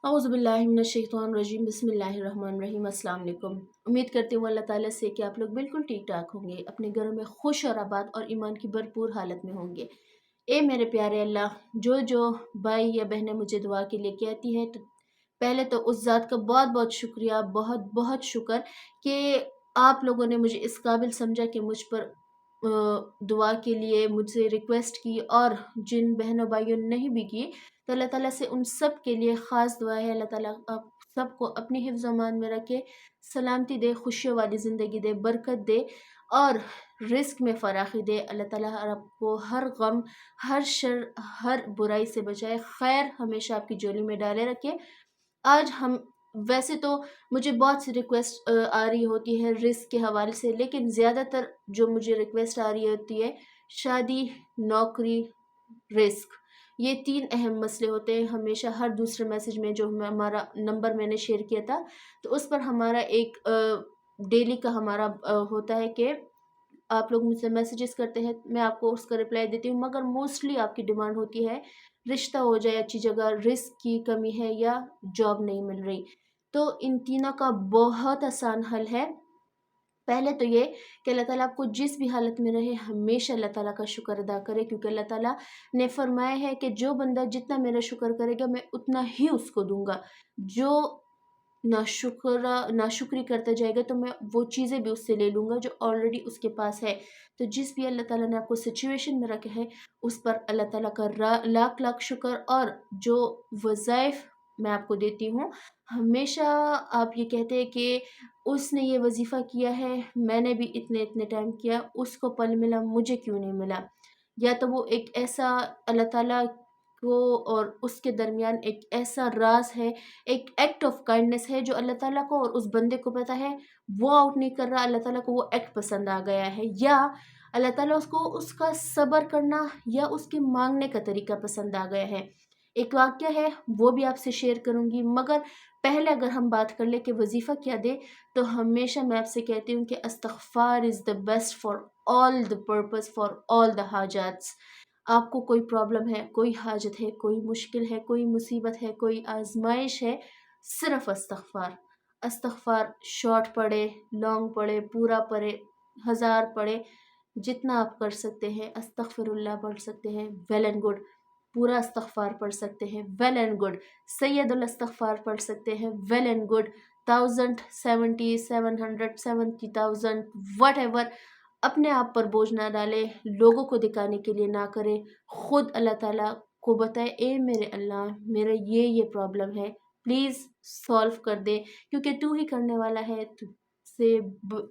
औज़ु बिल्लाहि मिनश शैतानिर रजीम बिस्मिल्लाहिर रहमानिर रहीम। अस्सलाम वालेकुम। उम्मीद करती हूँ अल्लाह ताला से कि आप लोग बिल्कुल ठीक ठाक होंगे, अपने घरों में खुश और आबाद और ईमान की भरपूर हालत में होंगे। ए मेरे प्यारे अल्लाह, जो जो भाई या बहनें मुझे दुआ के लिए कहती है, तो पहले तो उस ज़ात का बहुत बहुत शुक्रिया, बहुत बहुत शुक्र कि आप लोगों ने मुझे इस काबिल समझा कि मुझ पर दुआ के लिए मुझसे रिक्वेस्ट की, और जिन बहनों भाइयों ने नहीं भी की, तो अल्लाह ताला से उन सब के लिए ख़ास दुआ है। अल्लाह ताला आप सबको अपनी हिफ्ज़ अमान में रखे, सलामती दे, खुशियों वाली ज़िंदगी दे, बरकत दे और रिज़्क में फ़राखी दे। अल्लाह ताला आपको हर गम, हर शर, हर बुराई से बचाए, खैर हमेशा आपकी झोली में डाले रखे। आज हम वैसे तो मुझे बहुत सी रिक्वेस्ट आ रही होती है रिस्क के हवाले से, लेकिन ज़्यादातर जो मुझे रिक्वेस्ट आ रही होती है शादी, नौकरी, रिस्क, ये तीन अहम मसले होते हैं हमेशा। हर दूसरे मैसेज में जो हमारा नंबर मैंने शेयर किया था, तो उस पर हमारा एक डेली का हमारा होता है कि आप लोग मुझसे मैसेजेस करते हैं, मैं आपको उसका रिप्लाई देती हूँ, मगर मोस्टली आपकी डिमांड होती है रिश्ता हो जाए अच्छी जगह, रिस्क की कमी है या जॉब नहीं मिल रही। तो इन तीनों का बहुत आसान हल है। पहले तो ये कि अल्लाह ताला आपको जिस भी हालत में रहे, हमेशा अल्लाह ताला का शुक्र अदा करे, क्योंकि अल्लाह ताला ने फरमाया है कि जो बंदा जितना मेरा शुक्र करेगा, मैं उतना ही उसको दूंगा। जो नाशुक्री करता जाएगा, तो मैं वो चीज़ें भी उससे ले लूँगा जो ऑलरेडी उसके पास है। तो जिस भी अल्लाह ताला ने आपको सिचुएशन में रखा है, उस पर अल्लाह ताला का लाख लाख शुक्र। और जो वज़ाइफ मैं आपको देती हूँ, हमेशा आप ये कहते हैं कि उसने ये वजीफ़ा किया है, मैंने भी इतने इतने टाइम किया, उसको पल मिला, मुझे क्यों नहीं मिला। या तो वो एक ऐसा अल्लाह ताला को और उसके दरमियान एक ऐसा राज है, एक एक्ट ऑफ काइंडनेस है जो अल्लाह ताला को और उस बंदे को पता है, वो आउट नहीं कर रहा, अल्लाह ताला को वो एक्ट पसंद आ गया है, या अल्लाह ताला उसको उसका सब्र करना या उसके मांगने का तरीका पसंद आ गया है। एक वाक़या है, वो भी आपसे शेयर करूँगी, मगर पहले अगर हम बात कर लें कि वज़ीफ़ा क्या दे, तो हमेशा मैं आपसे कहती हूँ कि इस्तिग़फ़ार is the best for all the purpose, for all the हाजात्स। आपको कोई प्रॉब्लम है, कोई हाजत है, कोई मुश्किल है, कोई मुसीबत है, कोई आज़माइश है, सिर्फ़ इस्तिग़फ़ार। इस्तिग़फ़ार शॉर्ट पढ़े, लॉन्ग पढ़े, पूरा पढ़े, हज़ार पढ़े, जितना आप कर सकते हैं। अस्तग़फ़िरुल्लाह पढ़ सकते हैं, वेल एंड गुड। पूरा इस्तिग़फ़ार पढ़ सकते हैं, वेल एंड गुड। सैयदुल इस्तिग़फ़ार पढ़ सकते हैं, वेल एंड गुड। 1000, 70, 700, 70,000, व्हाटएवर। अपने आप पर बोझ ना डालें, लोगों को दिखाने के लिए ना करें, खुद अल्लाह ताला को बताएं, ए मेरे अल्लाह, मेरा ये प्रॉब्लम है, प्लीज़ सॉल्व कर दे, क्योंकि तू ही करने वाला है, तुझसे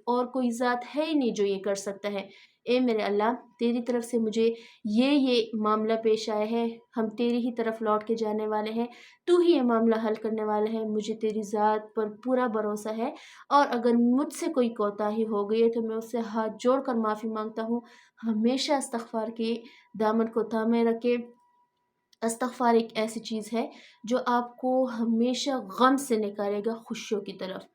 और कोई ज़ात है ही नहीं जो ये कर सकता है। ए मेरे अल्लाह, तेरी तरफ से मुझे ये मामला पेश आया है, हम तेरी ही तरफ लौट के जाने वाले हैं, तू ही ये मामला हल करने वाला है, मुझे तेरी ज़ात पर पूरा भरोसा है। और अगर मुझसे कोई कोताही हो गई है, तो मैं उससे हाथ जोड़कर माफ़ी मांगता हूँ। हमेशा इस्तिग़फ़ार के दामन को थामे रखें। इस्तिग़फ़ार एक ऐसी चीज़ है जो आपको हमेशा गम से निकालेगा खुशियों की तरफ,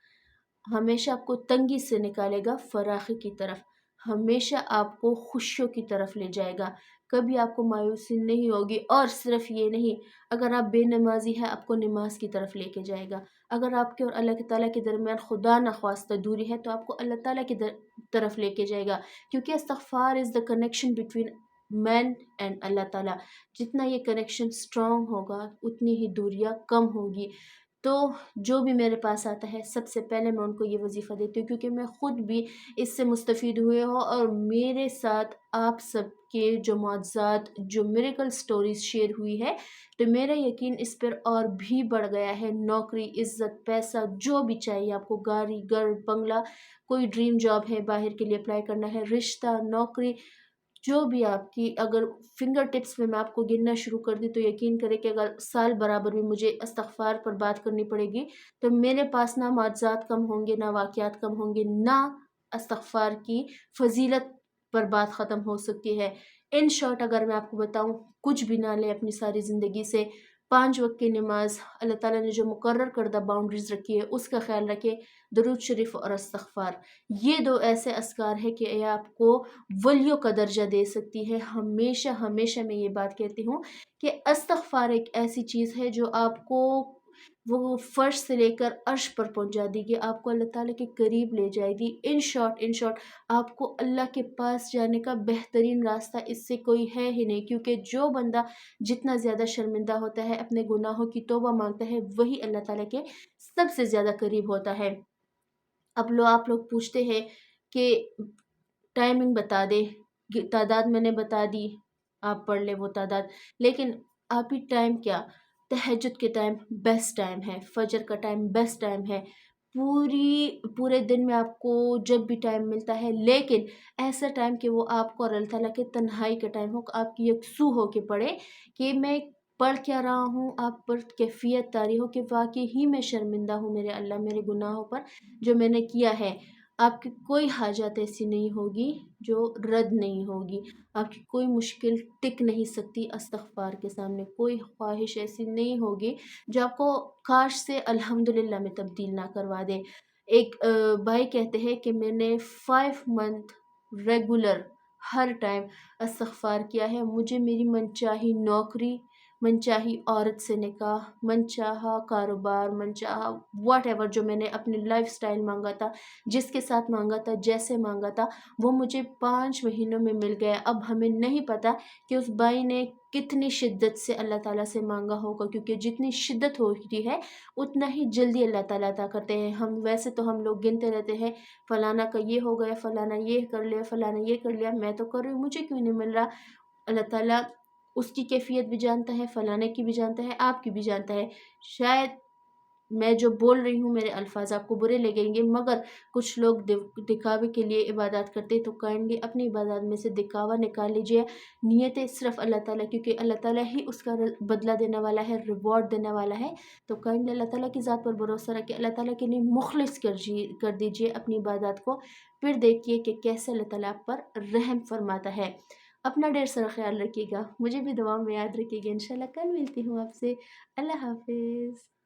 हमेशा आपको तंगी से निकालेगा फराखी की तरफ, हमेशा आपको खुशियों की तरफ ले जाएगा, कभी आपको मायूसी नहीं होगी। और सिर्फ ये नहीं, अगर आप बेनमाजी हैं, आपको नमाज की तरफ लेके जाएगा। अगर आपके और अल्लाह ताला के दरमियान खुदा न ख्वास्ता दूरी है, तो आपको अल्लाह ताला की तरफ लेके जाएगा, क्योंकि इस्तिग़फ़ार is the connection between man and Allah Taala. जितना ये कनेक्शन स्ट्रॉन्ग होगा, उतनी ही दूरियां कम होगी। तो जो भी मेरे पास आता है, सबसे पहले मैं उनको ये वजीफ़ा देती हूँ, क्योंकि मैं ख़ुद भी इससे मुस्तफ़ीद हुए हो, और मेरे साथ आप सबके जो मुआज़ात, जो मिरेकल स्टोरीज़ शेयर हुई है, तो मेरा यकीन इस पर और भी बढ़ गया है। नौकरी, इज़्ज़त, पैसा, जो भी चाहिए आपको, गाड़ी, घर, बंगला, कोई ड्रीम जॉब है, बाहर के लिए अप्लाई करना है, रिश्ता, नौकरी, जो भी आपकी अगर फिंगर टिप्स में मैं आपको गिनना शुरू कर दूँ, तो यकीन करें कि अगर साल बराबर भी मुझे इस्तिग़फ़ार पर बात करनी पड़ेगी, तो मेरे पास ना मुआज़ात कम होंगे, ना वाक़यात कम होंगे, ना इस्तिग़फ़ार की फ़ज़ीलत पर बात ख़त्म हो सकती है। इन शॉर्ट अगर मैं आपको बताऊँ, कुछ भी ना लें अपनी सारी ज़िंदगी से, 5 वक़्त की नमाज़, अल्लाह ताला ने जो मुकर्रर करदा बाउंड्रीज़ रखी है, उसका ख़्याल रखें, दुरूद शरीफ और इस्तिग़फ़ार। ये 2 ऐसे अस्कार हैं कि ये आपको वलियों का दर्जा दे सकती है। हमेशा हमेशा मैं ये बात कहती हूँ कि इस्तिग़फ़ार एक ऐसी चीज़ है जो आपको وہ فرش سے لے کر عرش پر پہنچا دے گی، آپ کو اللہ تعالیٰ کے قریب لے جائے گی۔ ان شارٹ آپ کو اللہ کے پاس جانے کا بہترین راستہ اس سے کوئی ہے ہی نہیں، کیونکہ جو بندہ جتنا زیادہ شرمندہ ہوتا ہے، اپنے گناہوں کی توبہ مانگتا ہے، وہی اللہ تعالیٰ کے سب سے زیادہ قریب ہوتا ہے۔ اب آپ لوگ پوچھتے ہیں کہ ٹائمنگ بتا دے، تعداد میں نے بتا دی، آپ پڑھ لیں وہ تعداد، لیکن آپ ہی ٹائم کیا، تہجد کے ٹائم بیسٹ ٹائم ہے، فجر کا ٹائم بیسٹ ٹائم ہے، پورے دن میں آپ کو جب بھی ٹائم ملتا ہے، لیکن ایسا ٹائم کہ وہ آپ کو اور اللہ تعالیٰ کے تنہائی کا ٹائم ہو، آپ کی یکسو ہو کے پڑھے کہ میں پڑھ کیا رہا ہوں، آپ پر کیفیت طاری ہو کہ واقعی ہی میں شرمندہ ہوں میرے اللہ، میرے گناہوں پر جو میں نے کیا ہے۔ آپ کی کوئی حاجت ایسی نہیں ہوگی جو رد نہیں ہوگی، آپ کی کوئی مشکل ٹک نہیں سکتی استغفار کے سامنے، کوئی خواہش ایسی نہیں ہوگی جو آپ کو کاش سے الحمدللہ میں تبدیل نہ کروا دے۔ ایک بھائی کہتے ہیں کہ میں نے 5 منتھ ریگولر ہر ٹائم استغفار کیا ہے، مجھے میری منچاہی نوکری، منچاہی عورت سے نکاح، منچاہا کاروبار، منچاہا واٹ ایور جو میں نے اپنی لائف سٹائل مانگا تھا، جس کے ساتھ مانگا تھا، جیسے مانگا تھا، وہ مجھے 5 مہینوں میں مل گیا۔ اب ہمیں نہیں پتا کہ اس بھائی نے کتنی شدت سے اللہ تعالیٰ سے مانگا ہوگا، کیونکہ جتنی شدت ہوتی ہے اتنا ہی جلدی اللہ تعالیٰ عطا کرتے ہیں۔ ویسے تو ہم لوگ گنتے رہتے ہیں، فلانا کا یہ ہو گیا، فلانا یہ کر لیا، فلانا یہ کر لیا، میں تو کر رہی ہوں، مجھے کیوں نہیں مل رہا؟ اللہ تعالیٰ اس کی کیفیت بھی جانتا ہے، فلانے کی بھی جانتا ہے، آپ کی بھی جانتا ہے۔ شاید میں جو بول رہی ہوں میرے الفاظ آپ کو برے لگیں گے، مگر کچھ لوگ دکھاوے کے لیے عبادات کرتے، تو کائنڈلی اپنی عبادات میں سے دکھاوا نکال لیجیے، نیتیں صرف اللہ تعالیٰ، کیونکہ اللہ تعالیٰ ہی اس کا بدلہ دینے والا ہے، ریوارڈ دینے والا ہے۔ تو کائنڈلی اللہ تعالیٰ کی ذات پر بھروسہ رکھے، اللہ تعالیٰ کے لیے مخلص کر دیجیے اپنی عبادات کو، پھر دیکھیے کہ کیسے اللہ تعالیٰ آپ پر رحم فرماتا ہے۔ اپنا ڈھیر سارا خیال رکھیے گا، مجھے بھی دعا میں یاد رکھیے گا، انشاءاللہ کل ملتی ہوں آپ سے۔ اللہ حافظ۔